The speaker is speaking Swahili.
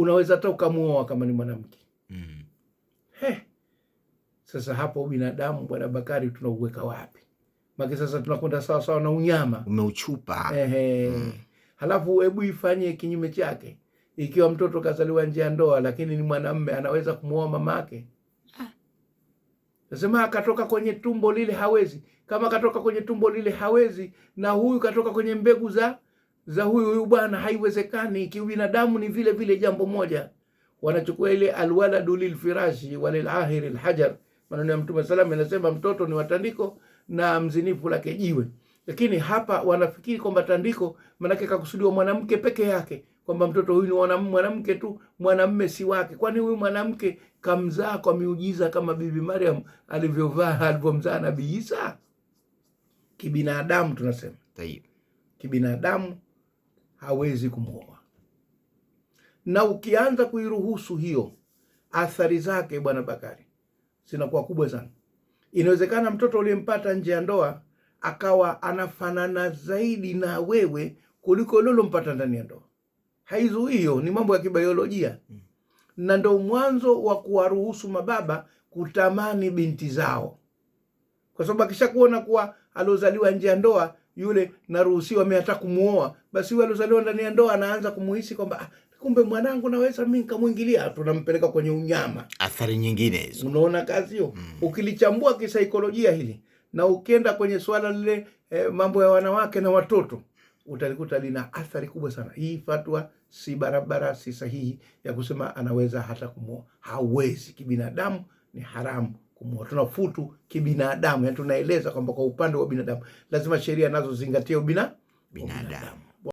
unaweza hata ukamuoa kama ni mwanamke. Sasa hapo binadamu Bwana Bakari tunauweka wapi? Maki sasa tunakwenda sawa sawa na unyama. Umeuchupa. Halafu hebu ifanye kinyume chake. Ikiwa mtoto kazaliwa nje ya ndoa lakini ni mwanamume, anaweza kumuoa mamake? Nasema akatoka kwenye tumbo lile hawezi. Kama katoka kwenye tumbo lile hawezi, na huyu katoka kwenye mbegu za huyu bwana, haiwezekani. Kiubinadamu ni vile vile jambo moja. Wanachukua ile alwaladu lilfirashi walilahiri alhajar. Maneno ya Mtume sallallahu alayhi wasallam, anasema mtoto ni watandiko na mzinifu lake jiwe. Lakini hapa wanafikiri kwamba tandiko manake kakusudiwa mwanamke peke yake, kwamba mtoto huyu ni mwanamke tu, mwanamume si wake. Kwani huyu mwanamke kamzaa kwa miujiza kama Bibi Maryam alivyomzaa Nabii Isa? Kibinadamu tunasema kibinadamu hawezi kumuoa. Na ukianza kuiruhusu hiyo, athari zake Bwana Bakari zinakuwa kubwa sana. Inawezekana mtoto uliyempata nje ya ndoa akawa anafanana zaidi na wewe kuliko lolo mpata ndani ya ndoa. Hiyo ni mambo ya kibiolojia. Na ndo mwanzo wa kuwaruhusu mababa kutamani binti zao, kwa sababu akishakuona kuwa aliozaliwa nje ya ndoa yule naruhusiwa mimi hata kumuoa, basi yule aliozaliwa ndani ya ndoa anaanza kumuhisi kwamba kumbe mwanangu naweza mimi nikamuingilia. Tunampeleka kwenye unyama. Athari nyingine hizo. Unaona kazi hiyo? Ukilichambua kisaikolojia hili na ukienda kwenye swala lile mambo ya wanawake na watoto, utalikuta lina athari kubwa sana. Hii fatwa si barabara, si sahihi ya kusema anaweza hata kumuoa. Hawezi. Kibinadamu ni haramu kumuoa. Tunafutu kibinadamu, yani tunaeleza kwamba kwa upande wa binadamu lazima sheria nazo zingatie binadamu.